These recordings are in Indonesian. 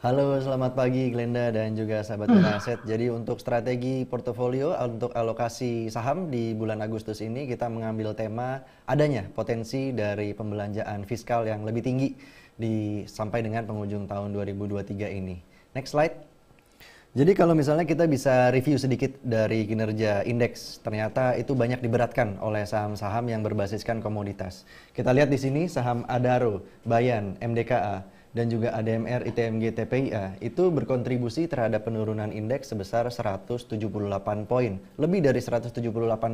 Halo, selamat pagi Glenda dan juga sahabat Mira Aset. Jadi untuk strategi portofolio untuk alokasi saham di bulan Agustus ini kita mengambil tema adanya potensi dari pembelanjaan fiskal yang lebih tinggi sampai dengan penghujung tahun 2023 ini. Next slide. Jadi kalau misalnya kita bisa review sedikit dari kinerja indeks, ternyata itu banyak diberatkan oleh saham-saham yang berbasiskan komoditas. Kita lihat di sini saham Adaro, Bayan, MDKA, dan juga ADMR, ITMG, TPIA itu berkontribusi terhadap penurunan indeks sebesar 178 poin. Lebih dari 178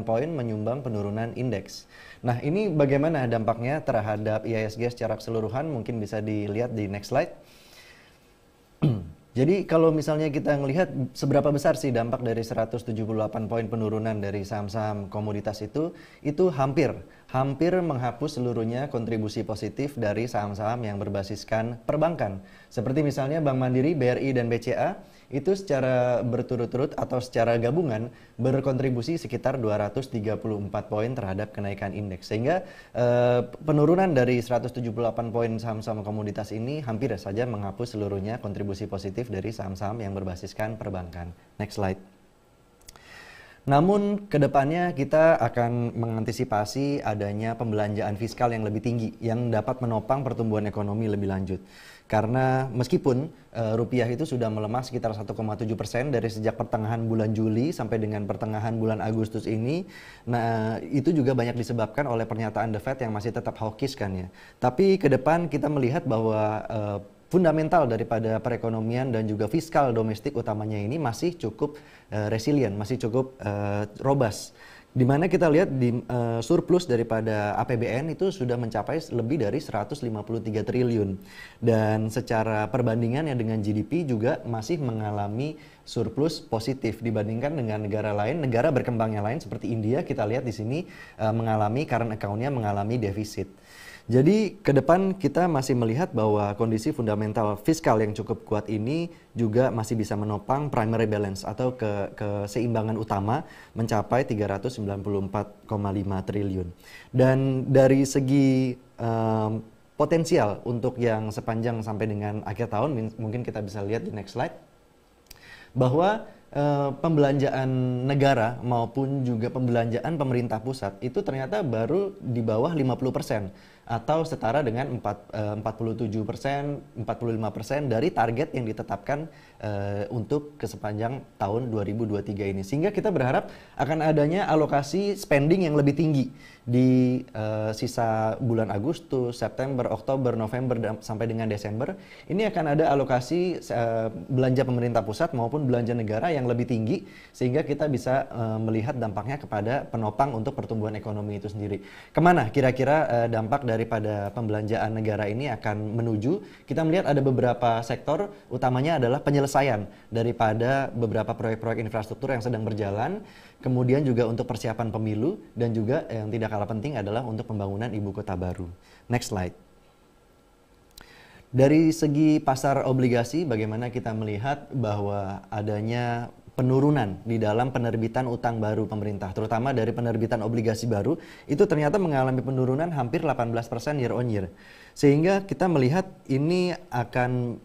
poin menyumbang penurunan indeks. Nah, ini bagaimana dampaknya terhadap IHSG secara keseluruhan? Mungkin bisa dilihat di next slide. Jadi kalau misalnya kita melihat seberapa besar sih dampak dari 178 poin penurunan dari saham-saham komoditas itu hampir menghapus seluruhnya kontribusi positif dari saham-saham yang berbasiskan perbankan. Seperti misalnya Bank Mandiri, BRI, dan BCA itu secara berturut-turut atau secara gabungan berkontribusi sekitar 234 poin terhadap kenaikan indeks. Sehingga penurunan dari 178 poin saham-saham komoditas ini hampir saja menghapus seluruhnya kontribusi positif dari saham-saham yang berbasiskan perbankan. Next slide. Namun kedepannya kita akan mengantisipasi adanya pembelanjaan fiskal yang lebih tinggi yang dapat menopang pertumbuhan ekonomi lebih lanjut. Karena meskipun rupiah itu sudah melemah sekitar 1,7% dari sejak pertengahan bulan Juli sampai dengan pertengahan bulan Agustus ini, nah itu juga banyak disebabkan oleh pernyataan The Fed yang masih tetap hawkish kan ya. Tapi ke depan kita melihat bahwa fundamental daripada perekonomian dan juga fiskal domestik utamanya ini masih cukup resilient, masih cukup robust. Di mana kita lihat di surplus daripada APBN itu sudah mencapai lebih dari 153 triliun. Dan secara perbandingannya dengan GDP juga masih mengalami surplus positif dibandingkan dengan negara lain, negara berkembangnya lain seperti India kita lihat di sini mengalami current account-nya mengalami defisit. Jadi ke depan kita masih melihat bahwa kondisi fundamental fiskal yang cukup kuat ini juga masih bisa menopang primary balance atau keseimbangan utama mencapai 394,5 triliun. Dan dari segi potensial untuk yang sepanjang sampai dengan akhir tahun, mungkin kita bisa lihat di next slide, bahwa pembelanjaan negara maupun juga pembelanjaan pemerintah pusat itu ternyata baru di bawah 50% atau setara dengan 47%, 45% dari target yang ditetapkan untuk sepanjang tahun 2023 ini. Sehingga kita berharap akan adanya alokasi spending yang lebih tinggi di sisa bulan Agustus, September, Oktober, November sampai dengan Desember. Ini akan ada alokasi belanja pemerintah pusat maupun belanja negara yang lebih tinggi sehingga kita bisa melihat dampaknya kepada penopang untuk pertumbuhan ekonomi itu sendiri. Kemana kira-kira dampak daripada pembelanjaan negara ini akan menuju? Kita melihat ada beberapa sektor, utamanya adalah penyelesaian daripada beberapa proyek-proyek infrastruktur yang sedang berjalan, kemudian juga untuk persiapan pemilu, dan juga yang tidak kalah penting adalah untuk pembangunan ibu kota baru. Next slide. Dari segi pasar obligasi, bagaimana kita melihat bahwa adanya penurunan di dalam penerbitan utang baru pemerintah, terutama dari penerbitan obligasi baru, itu ternyata mengalami penurunan hampir 18% year on year. Sehingga kita melihat ini akan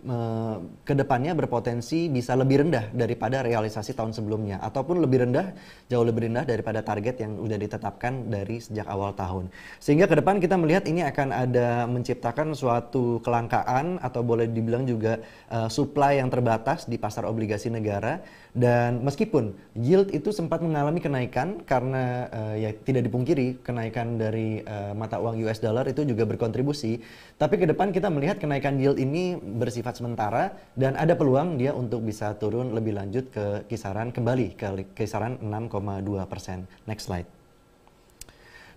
kedepannya berpotensi bisa lebih rendah daripada realisasi tahun sebelumnya, ataupun lebih rendah, jauh lebih rendah daripada target yang sudah ditetapkan dari sejak awal tahun. Sehingga ke depan kita melihat ini akan ada menciptakan suatu kelangkaan atau boleh dibilang juga supply yang terbatas di pasar obligasi negara. Dan meskipun yield itu sempat mengalami kenaikan karena ya tidak dipungkiri kenaikan dari mata uang US dollar itu juga berkontribusi. Tapi ke depan kita melihat kenaikan yield ini bersifat sementara dan ada peluang dia untuk bisa turun lebih lanjut ke kisaran kembali ke kisaran 6,2%. Next slide.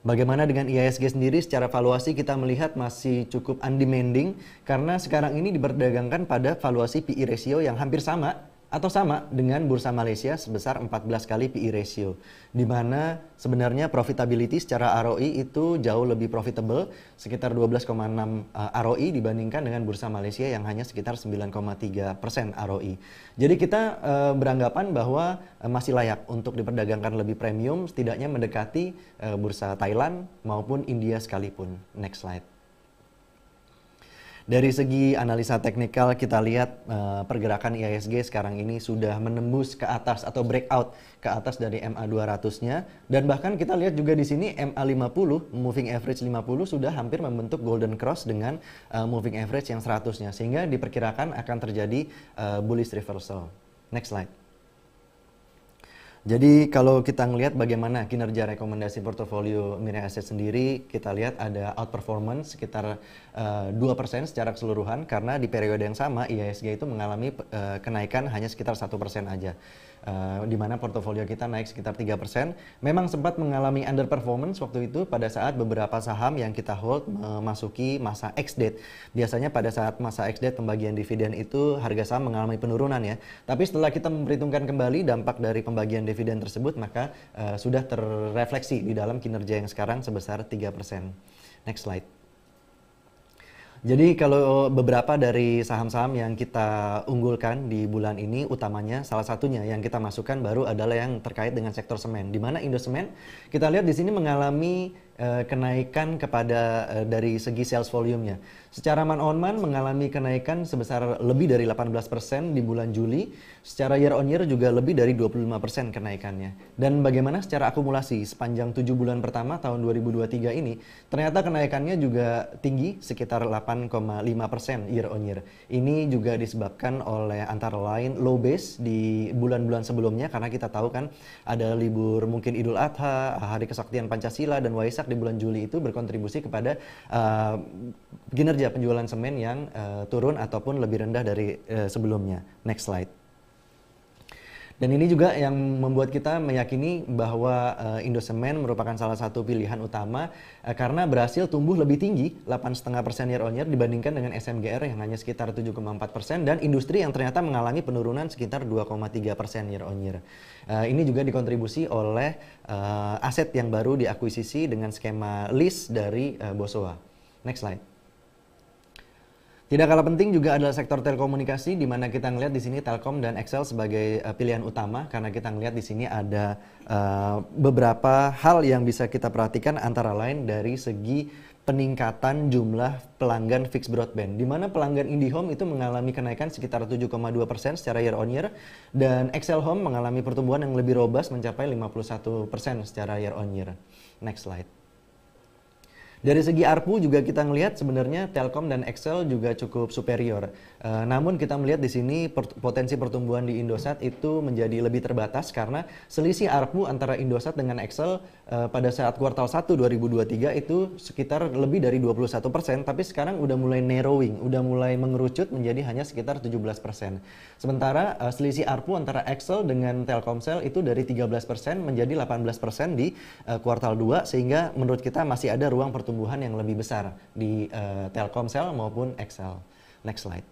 Bagaimana dengan IHSG sendiri? Secara valuasi kita melihat masih cukup undemanding karena sekarang ini diperdagangkan pada valuasi PE ratio yang hampir sama atau sama dengan bursa Malaysia sebesar 14 kali PE ratio, di mana sebenarnya profitability secara ROI itu jauh lebih profitable, sekitar 12,6 ROI dibandingkan dengan bursa Malaysia yang hanya sekitar 9,3% ROI. Jadi kita beranggapan bahwa masih layak untuk diperdagangkan lebih premium, setidaknya mendekati bursa Thailand maupun India sekalipun. Next slide. Dari segi analisa teknikal kita lihat pergerakan IHSG sekarang ini sudah menembus ke atas atau breakout ke atas dari MA 200-nya, dan bahkan kita lihat juga di sini MA 50, moving average 50 sudah hampir membentuk golden cross dengan moving average yang 100-nya, sehingga diperkirakan akan terjadi bullish reversal. Next slide. Jadi kalau kita ngelihat bagaimana kinerja rekomendasi portofolio Mirae Asset sendiri, kita lihat ada outperformance sekitar 2% secara keseluruhan, karena di periode yang sama IHSG itu mengalami kenaikan hanya sekitar 1% aja. Di mana portofolio kita naik sekitar 3%. Memang sempat mengalami underperformance waktu itu pada saat beberapa saham yang kita hold memasuki masa ex-date. Biasanya pada saat masa ex-date pembagian dividen itu harga saham mengalami penurunan ya. Tapi setelah kita memperhitungkan kembali dampak dari pembagian dividen tersebut, maka sudah terrefleksi di dalam kinerja yang sekarang sebesar 3%. Next slide. Jadi kalau beberapa dari saham-saham yang kita unggulkan di bulan ini, utamanya salah satunya yang kita masukkan baru adalah yang terkait dengan sektor semen, di mana Indosemen kita lihat di sini mengalami kenaikan kepada dari segi sales volume-nya. Secara month on month mengalami kenaikan sebesar lebih dari 18% di bulan Juli. Secara year on year juga lebih dari 25% kenaikannya. Dan bagaimana secara akumulasi sepanjang 7 bulan pertama tahun 2023 ini, ternyata kenaikannya juga tinggi sekitar 8,5% year on year. Ini juga disebabkan oleh antara lain low base di bulan-bulan sebelumnya, karena kita tahu kan ada libur mungkin Idul Adha, Hari Kesaktian Pancasila, dan Waisak di bulan Juli itu berkontribusi kepada kinerja penjualan semen yang turun ataupun lebih rendah dari sebelumnya. Next slide. Dan ini juga yang membuat kita meyakini bahwa Indosemen merupakan salah satu pilihan utama karena berhasil tumbuh lebih tinggi 8,5% year on year dibandingkan dengan SMGR yang hanya sekitar 7,4%, dan industri yang ternyata mengalami penurunan sekitar 2,3% year on year. Ini juga dikontribusi oleh aset yang baru diakuisisi dengan skema lease dari Bosowa. Next slide. Tidak kalah penting juga adalah sektor telekomunikasi, di mana kita ngelihat di sini Telkom dan XL sebagai pilihan utama, karena kita ngelihat di sini ada beberapa hal yang bisa kita perhatikan, antara lain dari segi peningkatan jumlah pelanggan fixed broadband, di mana pelanggan IndiHome itu mengalami kenaikan sekitar 7,2% secara year on year, dan XL Home mengalami pertumbuhan yang lebih robust mencapai 51% secara year on year. Next slide. Dari segi ARPU juga kita melihat sebenarnya Telkom dan XL juga cukup superior. Namun kita melihat di sini potensi pertumbuhan di Indosat itu menjadi lebih terbatas, karena selisih ARPU antara Indosat dengan XL pada saat kuartal 1 2023 itu sekitar lebih dari 21%, tapi sekarang udah mulai narrowing, udah mulai mengerucut menjadi hanya sekitar 17%. Sementara selisih ARPU antara XL dengan Telkomsel itu dari 13% menjadi 18% di kuartal 2, sehingga menurut kita masih ada ruang pertumbuhan yang lebih besar di Telkomsel maupun XL. Next slide.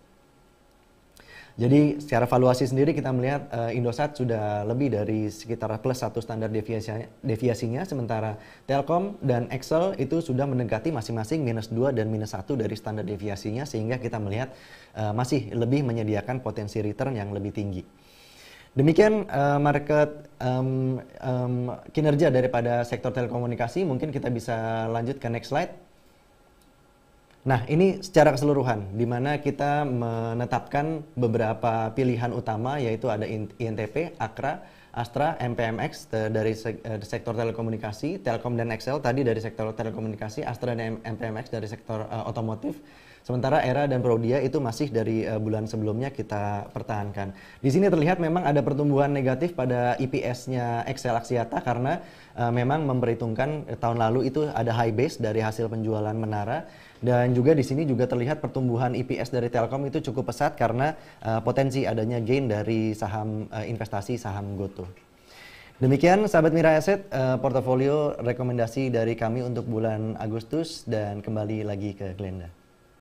Jadi secara valuasi sendiri kita melihat Indosat sudah lebih dari sekitar plus 1 standar deviasinya, sementara Telkom dan XL itu sudah mendekati masing-masing -2 dan -1 dari standar deviasinya, sehingga kita melihat masih lebih menyediakan potensi return yang lebih tinggi. Demikian market kinerja daripada sektor telekomunikasi. Mungkin kita bisa lanjut ke next slide. Nah, ini secara keseluruhan, di mana kita menetapkan beberapa pilihan utama, yaitu ada INTP, Akra, Astra, MPMX dari sektor telekomunikasi, Telkom dan XL tadi dari sektor telekomunikasi, Astra dan MPMX dari sektor otomotif. Sementara Era dan Prodia itu masih dari bulan sebelumnya kita pertahankan. Di sini terlihat memang ada pertumbuhan negatif pada EPS-nya XL Axiata, karena memang memperhitungkan tahun lalu itu ada high base dari hasil penjualan menara. Dan juga di sini juga terlihat pertumbuhan EPS dari Telkom itu cukup pesat karena potensi adanya gain dari saham investasi saham GoTo. Demikian sahabat Mirae Asset, portofolio rekomendasi dari kami untuk bulan Agustus, dan kembali lagi ke Glenda.